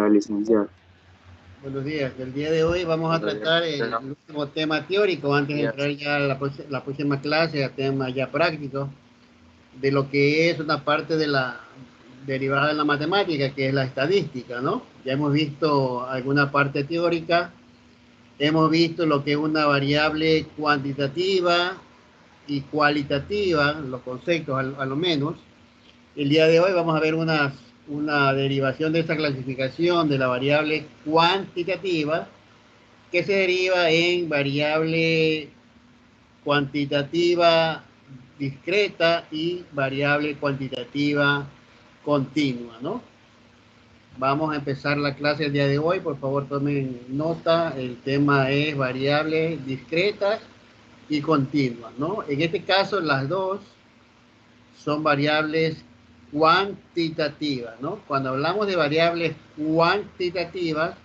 días, licenciado. Buenos días. El día de hoy vamos a tratar el último tema teórico antes de entrar ya a la próxima clase, a tema ya práctico, de lo que es una parte de la derivada de la matemática, que es la estadística, ¿no? Ya hemos visto alguna parte teórica, hemos visto lo que es una variable cuantitativa y cualitativa, los conceptos a lo menos. El día de hoy vamos a ver una derivación de esta clasificación de la variable cuantitativa que se deriva en variable cuantitativa discreta y variable cuantitativa continua, ¿no? Vamos a empezar la clase el día de hoy, por favor tomen nota, el tema es variables discretas y continuas, ¿no? En este caso las dos son variables cuantitativas, ¿no? Cuando hablamos de variables cuantitativas,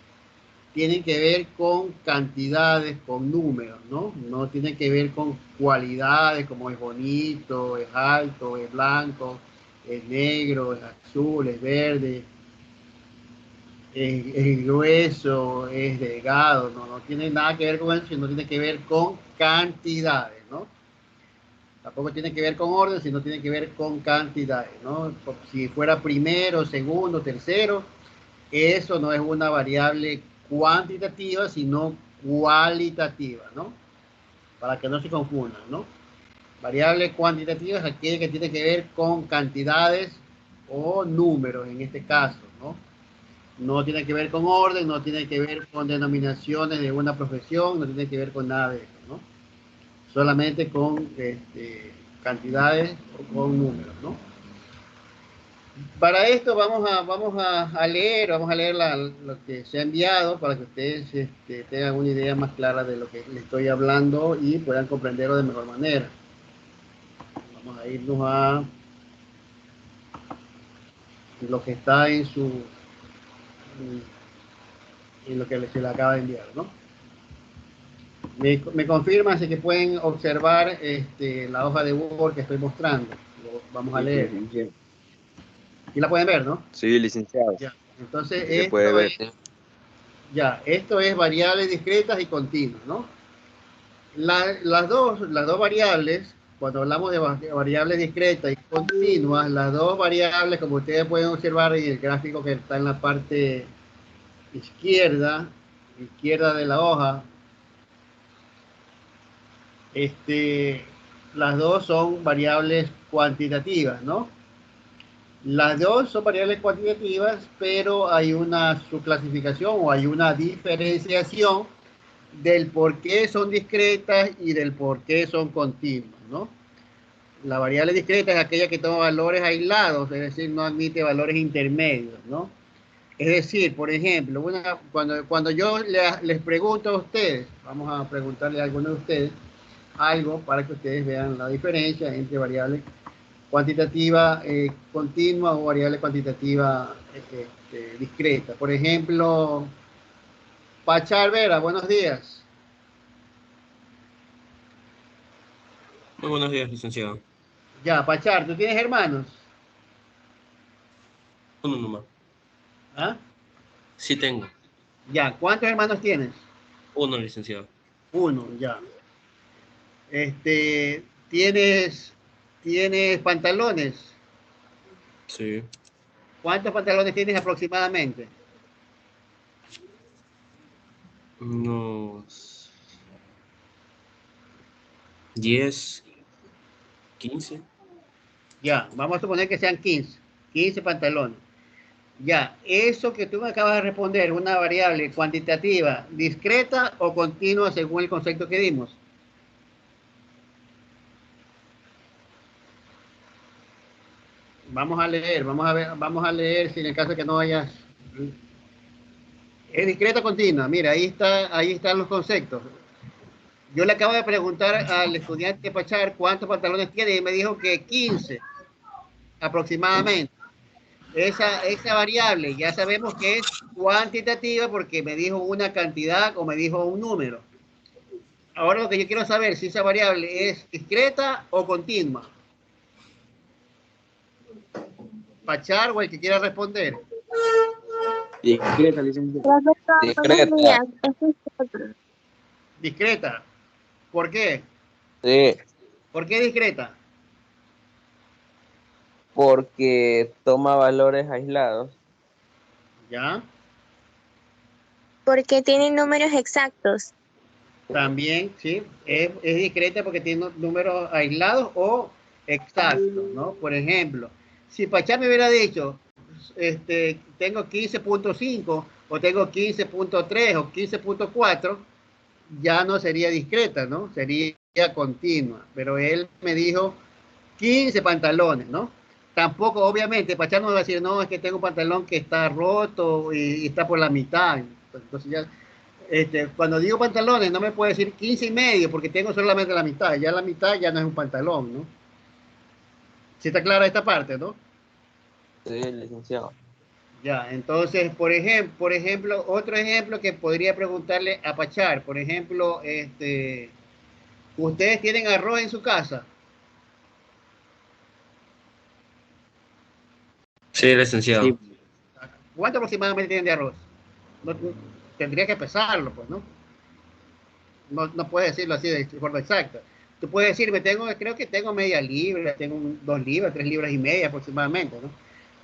tienen que ver con cantidades, con números, ¿no? No tienen que ver con cualidades como es bonito, es alto, es blanco, es negro, es azul, es verde, es grueso, es delgado, ¿no? No tiene nada que ver con eso, sino tiene que ver con cantidades, ¿no? Tampoco tiene que ver con orden, sino tiene que ver con cantidades, ¿no? Si fuera primero, segundo, tercero, eso no es una variable cuantitativa, sino cualitativa, ¿no? Para que no se confundan, ¿no? Variable cuantitativa es aquella que tiene que ver con cantidades o números, en este caso, ¿no? No tiene que ver con orden, no tiene que ver con denominaciones de una profesión, no tiene que ver con nada de eso, ¿no? Solamente con cantidades o con números, ¿no? Para esto vamos a leer lo que se ha enviado para que ustedes tengan una idea más clara de lo que les estoy hablando y puedan comprenderlo de mejor manera. Vamos a irnos a lo que está en lo que se le acaba de enviar, ¿no? Me confirman si que pueden observar la hoja de Word que estoy mostrando. Vamos a Sí, leer. licenciado. Y la pueden ver, ¿no? Sí, licenciado. Ya. Entonces, Sí se puede ver. esto es variables discretas y continuas, ¿no? Las dos variables, cuando hablamos de variables discretas y continuas, las dos variables, como ustedes pueden observar en el gráfico que está en la parte izquierda de la hoja, las dos son variables cuantitativas, ¿no? Las dos son variables cuantitativas, pero hay una subclasificación o hay una diferenciación del por qué son discretas y del por qué son continuas, ¿no? La variable discreta es aquella que toma valores aislados, es decir, no admite valores intermedios, ¿no? Es decir, por ejemplo, cuando yo les pregunto a ustedes, vamos a preguntarle a alguno de ustedes algo para que ustedes vean la diferencia entre variable cuantitativa continua o variable cuantitativa discreta. Por ejemplo, Pachar Vera, buenos días. Muy buenos días, licenciado. Ya, Pachar, ¿tú tienes hermanos? Uno nomás. ¿Ah? Sí tengo. Ya, ¿cuántos hermanos tienes? Uno, licenciado. Uno, ya. ¿Tienes pantalones? Sí. ¿Cuántos pantalones tienes aproximadamente? Unos 10, 15. Ya, vamos a suponer que sean 15 pantalones. Ya, eso que tú me acabas de responder, una variable cuantitativa, discreta o continua según el concepto que dimos. Vamos a leer, vamos a leer si en el caso de que no hayas. Es discreta o continua. Mira, ahí están los conceptos. Yo le acabo de preguntar al estudiante Pachar cuántos pantalones tiene y me dijo que 15 aproximadamente. Esa variable ya sabemos que es cuantitativa porque me dijo una cantidad o me dijo un número. Ahora lo que yo quiero saber es si esa variable es discreta o continua. Pachar o el que quiera responder. Discreta, licenciado. Profesor, buenos Discreta. días. Esto es otro. Discreta. ¿Por qué? Sí, ¿Por qué discreta? porque toma valores aislados. ¿Ya? Porque tiene números exactos. También, sí, es discreta porque tiene números aislados o exactos, ¿no? Por ejemplo, si Pachá me hubiera dicho, tengo 15.5 o tengo 15.3 o 15.4, ya no sería discreta, ¿no? Sería continua. Pero él me dijo 15 pantalones, ¿no? Tampoco, obviamente, Pachá no me va a decir, no, es que tengo un pantalón que está roto y está por la mitad. Entonces ya cuando digo pantalones, no me puede decir 15 y medio porque tengo solamente la mitad. Ya la mitad ya no es un pantalón, ¿no? ¿Sí está clara esta parte, no? Sí, licenciado. Ya, entonces, por ejemplo, otro ejemplo que podría preguntarle a Pachar, por ejemplo, ¿ustedes tienen arroz en su casa? Sí, licenciado. Sí, ¿Cuánto aproximadamente tienen de arroz? No, tendría que pesarlo, pues, ¿no? No puedes decirlo así de forma exacta. Tú puedes decirme, creo que tengo media libra, tengo 2 libras, 3 libras y media aproximadamente, ¿no?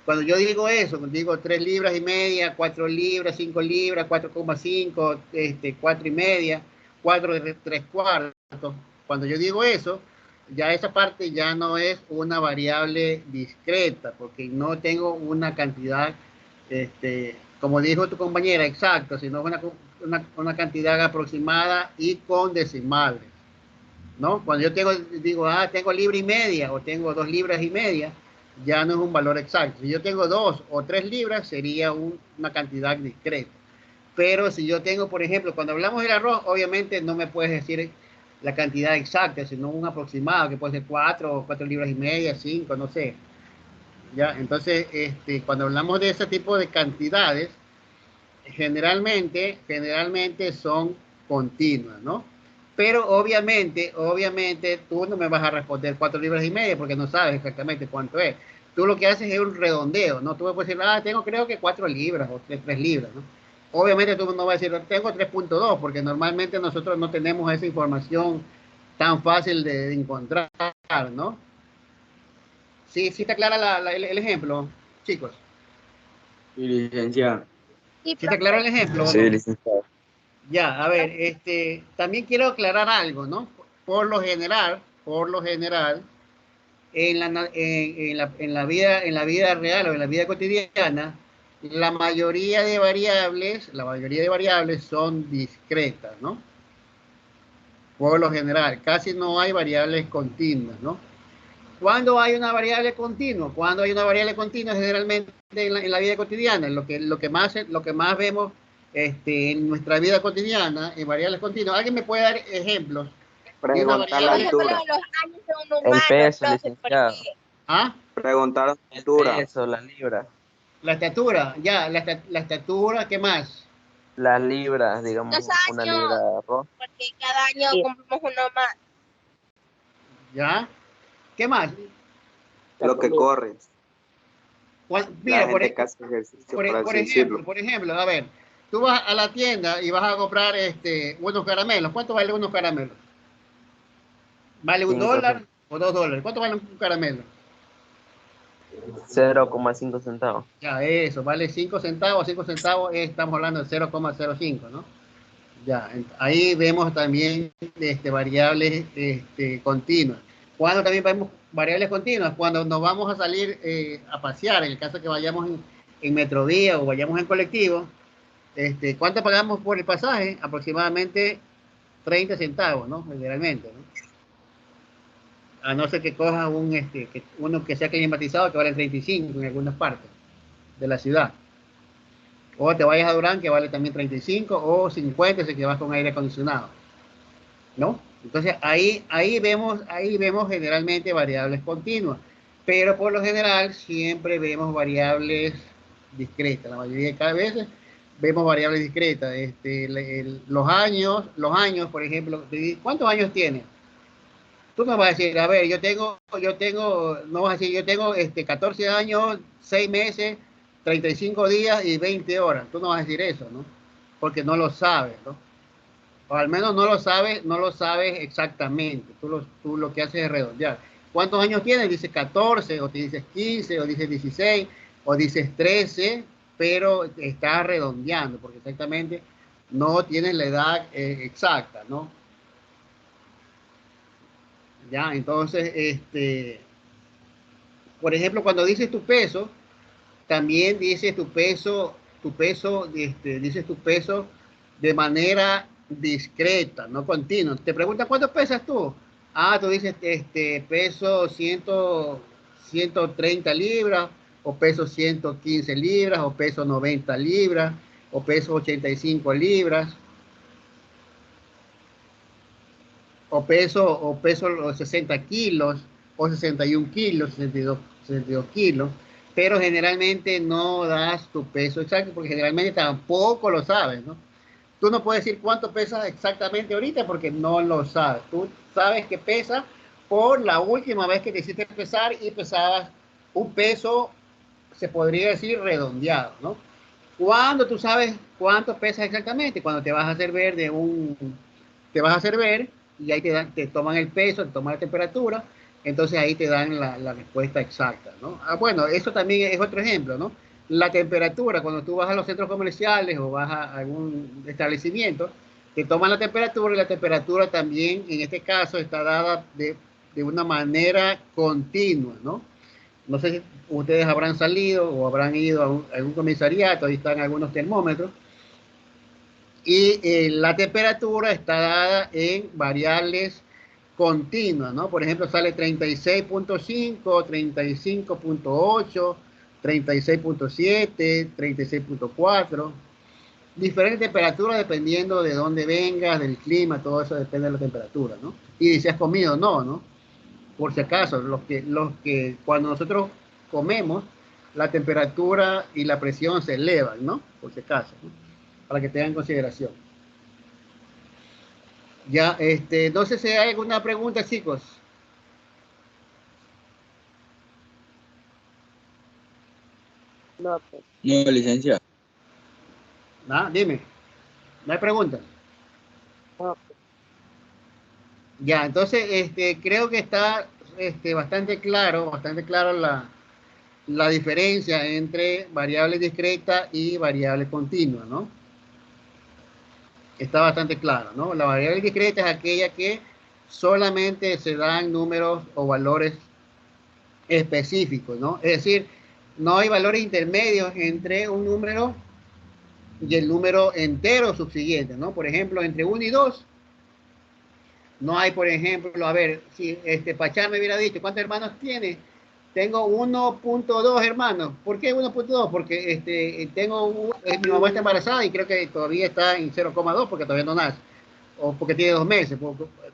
Cuando yo digo eso, digo 3 libras y media, 4 libras, 5 libras, 4,5, 4 y media, 4 3 cuartos. Cuando yo digo eso, ya esa parte ya no es una variable discreta, porque no tengo una cantidad, como dijo tu compañera, exacta, sino una cantidad aproximada y con decimales, ¿no? Cuando yo digo, tengo libra y media o tengo 2 libras y media, ya no es un valor exacto. Si yo tengo 2 o 3 libras, sería una cantidad discreta. Pero si yo tengo, por ejemplo, cuando hablamos del arroz, obviamente no me puedes decir la cantidad exacta, sino un aproximado, que puede ser 4 libras y media, 5, no sé. ¿Ya? Entonces, cuando hablamos de ese tipo de cantidades, generalmente son continuas, ¿no? Pero obviamente, tú no me vas a responder 4 libras y media porque no sabes exactamente cuánto es. Tú lo que haces es un redondeo, ¿no? Tú me puedes decir, tengo creo que 4 libras o 3 libras, ¿no? Obviamente tú no vas a decir, tengo 3.2 porque normalmente nosotros no tenemos esa información tan fácil de encontrar, ¿no? Sí, sí está clara el ejemplo, chicos. sí, licenciado. Sí, ¿Sí está claro el profe. ejemplo o Sí, no? licenciado. Ya, a ver, también quiero aclarar algo, ¿no? Por lo general, en la vida real o en la vida cotidiana, la mayoría de variables son discretas, ¿no? Por lo general, casi no hay variables continuas, ¿no? ¿Cuándo hay una variable continua? Cuando hay una variable continua, generalmente en la vida cotidiana, lo que más vemos en nuestra vida cotidiana, en variables continuas. ¿Alguien me puede dar ejemplos de una Preguntar Por la variable? ejemplo, altura. los años de un El humano, peso, profe, licenciado. porque ¿Ah? Preguntar la El altura. peso, la libra. La estatura, ya, la estatura, ¿qué más? Las libras, los digamos, una libra años, de arroz. porque cada año cumplimos uno más. ¿Ya? ¿Qué más? Lo que corre. La Mira, gente que hace ejercicio, por así decirlo. por ejemplo, a ver, tú vas a la tienda y vas a comprar unos caramelos. ¿Cuánto vale unos caramelos? ¿Vale un 5, dólar o $2? ¿Cuánto vale un caramelo? 0,5 centavos. Ya, eso, vale 5 centavos. 5 centavos estamos hablando de 0,05, ¿no? Ya, ahí vemos también variables continuas. Cuando también vemos variables continuas, cuando nos vamos a salir a pasear, en el caso que vayamos en Metrovía o vayamos en colectivo, ¿cuánto pagamos por el pasaje? Aproximadamente 30 centavos, ¿no? Generalmente, ¿no? A no ser que cojas uno que sea climatizado que vale 35 en algunas partes de la ciudad. O te vayas a Durán que vale también 35 o 50 si que vas con aire acondicionado, ¿no? Entonces ahí vemos generalmente variables continuas, pero por lo general siempre vemos variables discretas. La mayoría de cada vez vemos variables discretas. Los años, por ejemplo, ¿cuántos años tienes? Tú no vas a decir, a ver, no vas a decir, yo tengo 14 años, 6 meses 35 días y 20 horas. Tú no vas a decir eso, ¿no? Porque no lo sabes, ¿no? O al menos no lo sabes exactamente. Tú lo que haces es redondear. ¿Cuántos años tienes? Dices 14, o te dices 15, o dices 16, o dices 13, pero estás redondeando, porque exactamente no tienes la edad exacta, ¿no? Ya, entonces, por ejemplo, cuando dices tu peso, también dices dices tu peso de manera discreta, no continua. Te preguntan cuánto pesas tú. Ah, tú dices, peso 130 libras, o peso 115 libras, o peso 90 libras, o peso 85 libras, o peso los 60 kilos, o 61 kilos, 62 kilos, pero generalmente no das tu peso exacto, porque generalmente tampoco lo sabes, ¿no? Tú no puedes decir cuánto pesas exactamente ahorita porque no lo sabes. Tú sabes que pesa por la última vez que te hiciste pesar y pesabas un peso, se podría decir redondeado, ¿no? ¿Cuándo tú sabes cuánto pesas exactamente? Cuando te vas a hacer ver te vas a hacer ver y ahí te toman el peso, te toman la temperatura, entonces ahí te dan la respuesta exacta, ¿no? Ah, bueno, eso también es otro ejemplo, ¿no? La temperatura, cuando tú vas a los centros comerciales o vas a algún establecimiento, te toman la temperatura y la temperatura también, en este caso, está dada de una manera continua, ¿no? No sé si ustedes habrán salido o habrán ido a algún comisariato, ahí están algunos termómetros, y la temperatura está dada en variables continuas, ¿no? Por ejemplo, sale 36.5, 35.8, 36.7, 36.4, diferentes temperaturas dependiendo de dónde vengas, del clima, todo eso depende de la temperatura, ¿no? Y si has comido o no, ¿no? Por si acaso, los que cuando nosotros comemos, la temperatura y la presión se elevan, ¿no? Por si acaso, ¿no? Para que tengan en consideración. Ya, no sé si hay alguna pregunta, chicos. No, licenciado. ¿Ah? Dime, no hay preguntas. No. Ya, entonces, creo que está bastante claro la diferencia entre variable discreta y variable continua, ¿no? Está bastante claro, ¿no? La variable discreta es aquella que solamente se dan números o valores específicos, ¿no? Es decir, no hay valores intermedios entre un número y el número entero subsiguiente, ¿no? Por ejemplo, entre 1 y 2, no hay, por ejemplo, a ver, si Pachá me hubiera dicho, ¿cuántos hermanos tiene? Tengo 1.2 hermanos. ¿Por qué 1.2? Porque mi mamá está embarazada y creo que todavía está en 0,2 porque todavía no nace. O porque tiene 2 meses.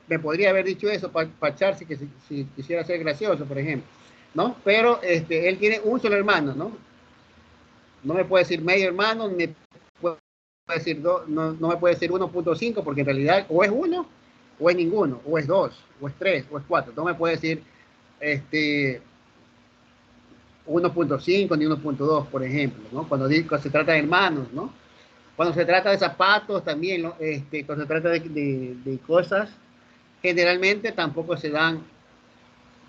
Me podría haber dicho eso para Charles si quisiera ser gracioso, por ejemplo, ¿no? Pero él tiene un solo hermano, ¿no? No me puede decir medio hermano, me puede decir no me puede decir 1.5 porque en realidad o es 1 o es ninguno, o es 2, o es 3, o es 4. No me puede decir 1.5 ni 1.2, por ejemplo, ¿no? Cuando se trata de hermanos, ¿no? Cuando se trata de zapatos también, ¿no? Cuando se trata de cosas, generalmente tampoco se dan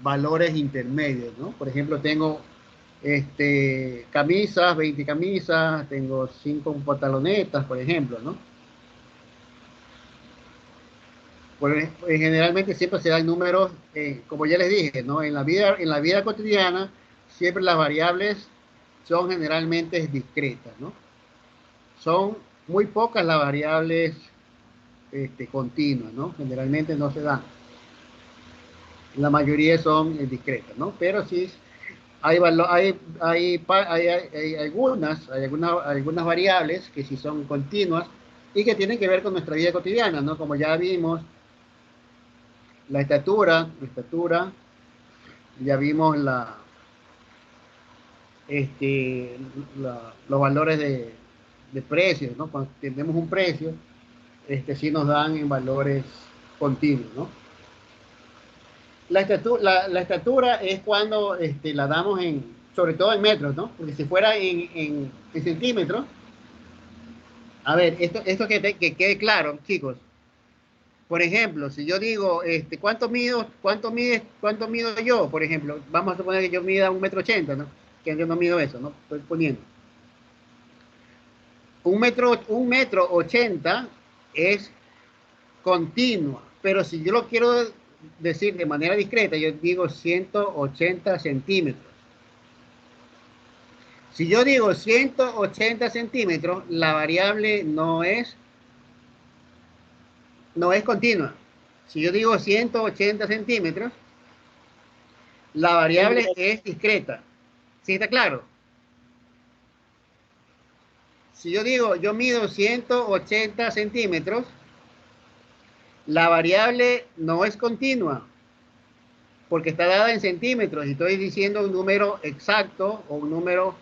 valores intermedios, ¿no? Por ejemplo, tengo camisas, 20 camisas, tengo 5 pantalonetas, por ejemplo, ¿no? Pues, generalmente siempre se dan números, como ya les dije, ¿no? En la vida cotidiana, siempre las variables son generalmente discretas, ¿no? Son muy pocas las variables continuas, ¿no? Generalmente no se dan. La mayoría son discretas, ¿no? Pero sí hay algunas variables que sí son continuas y que tienen que ver con nuestra vida cotidiana, ¿no? Como ya vimos, la estatura, ya vimos los valores de precios, ¿no? Cuando tenemos un precio, sí nos dan en valores continuos, ¿no? La estatura es cuando la damos sobre todo en metros, ¿no? Porque si fuera en centímetros, a ver, esto que quede claro, chicos. Por ejemplo, si yo digo, ¿cuánto mido yo? Por ejemplo, vamos a suponer que yo mida 1,80 m, ¿no? Que yo no mido eso, ¿no? Estoy poniendo. 1,80 m es continua, pero si yo lo quiero decir de manera discreta, yo digo 180 centímetros. Si yo digo 180 centímetros, la variable no es continua. Si yo digo 180 centímetros, la variable es discreta. ¿Sí está claro? Si yo digo, yo mido 180 centímetros, la variable no es continua, porque está dada en centímetros y estoy diciendo un número exacto o un número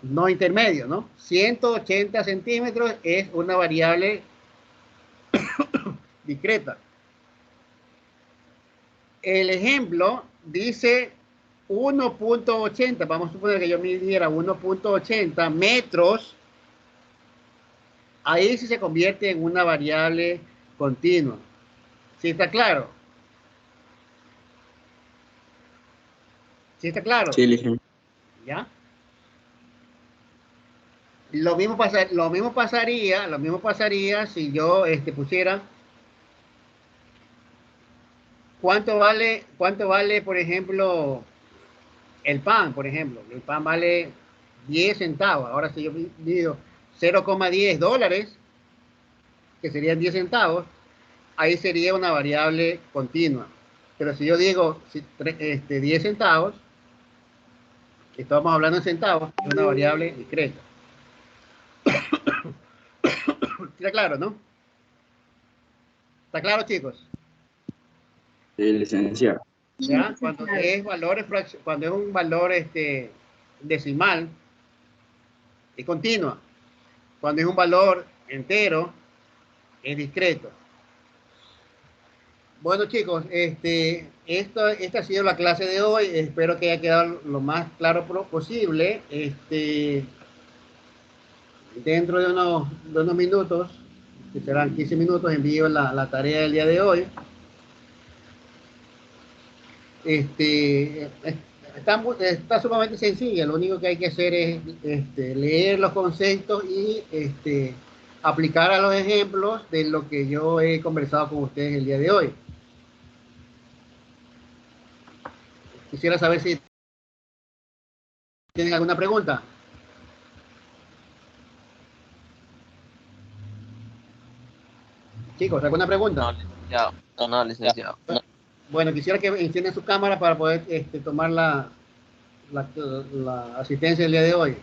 no intermedio, ¿no? 180 centímetros es una variable discreta. El ejemplo dice 1,80. Vamos a suponer que yo midiera 1,80 metros. Ahí sí se convierte en una variable continua. ¿Sí está claro? ¿Sí está claro? Sí, licenciado. ¿Ya? Lo mismo pasaría si yo pusiera ¿cuánto vale, por ejemplo, el pan? Por ejemplo, el pan vale 10 centavos. Ahora si yo digo 0,10 dólares, que serían 10 centavos, ahí sería una variable continua. Pero si yo digo 10 centavos, estamos hablando en centavos, es una variable discreta. ¿Está claro, no? ¿Está claro, chicos? Sí, licenciado. ¿Ya? Cuando es un valor decimal, es continua. Cuando es un valor entero, es discreto. Bueno, chicos, esta ha sido la clase de hoy. Espero que haya quedado lo más claro posible. Dentro de unos minutos, que serán 15 minutos, envío la tarea del día de hoy. Está sumamente sencilla. Lo único que hay que hacer es leer los conceptos y aplicar a los ejemplos de lo que yo he conversado con ustedes el día de hoy. Quisiera saber si tienen alguna pregunta. Chicos, ¿alguna pregunta? No, licenciado. Bueno, quisiera que enciendan su cámara para poder tomar la asistencia del día de hoy.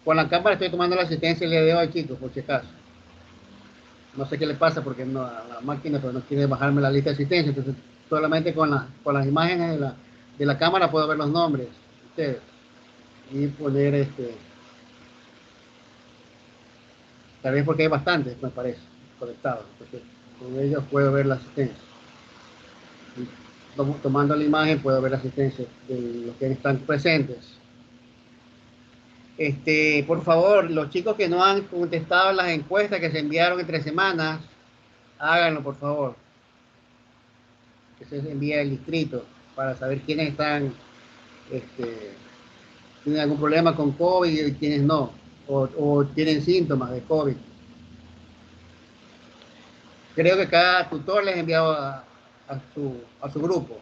Con la cámara estoy tomando la asistencia el día de hoy, chicos, por si acaso. No sé qué le pasa porque no, a la máquina pero no quiere bajarme la lista de asistencia. Entonces, solamente con las imágenes de la cámara puedo ver los nombres de ustedes y poner tal vez porque hay bastantes, me parece, conectados. Entonces, con ellos puedo ver la asistencia. Y tomando la imagen puedo ver la asistencia de los que están presentes. Por favor, los chicos que no han contestado las encuestas que se enviaron entre semanas, háganlo, por favor. Que se envíe el distrito para saber quiénes están, tienen algún problema con COVID y quiénes no, o tienen síntomas de COVID. Creo que cada tutor les ha enviado a su grupo.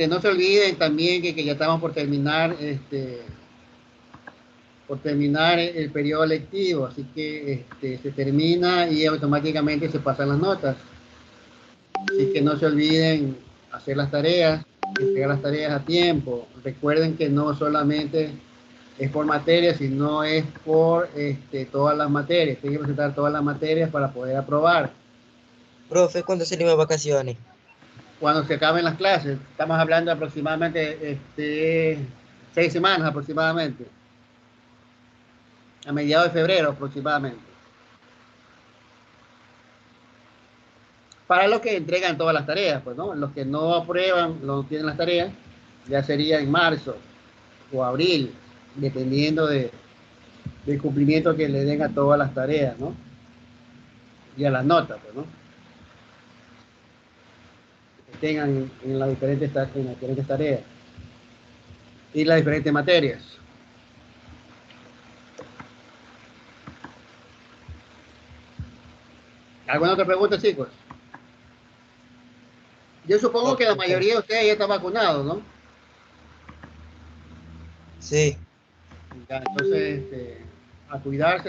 No se olviden también que ya estamos por terminar el periodo lectivo, así que se termina y automáticamente se pasan las notas. Así que no se olviden hacer las tareas, entregar las tareas a tiempo. Recuerden que no solamente es por materia, sino es por todas las materias. Tienen que presentar todas las materias para poder aprobar. Profe, ¿cuándo salimos de vacaciones? Cuando se acaben las clases. Estamos hablando aproximadamente 6 semanas aproximadamente. A mediados de febrero aproximadamente. Para los que entregan todas las tareas, pues, ¿no? Los que no aprueban, no tienen las tareas, ya sería en marzo o abril, dependiendo del cumplimiento que le den a todas las tareas, ¿no? Y a las notas, pues, ¿no? Que tengan en las diferentes tareas y las diferentes materias. ¿Alguna otra pregunta, chicos? Yo supongo que la mayoría de ustedes ya están vacunados, ¿no? Sí. Ya, entonces, a cuidarse.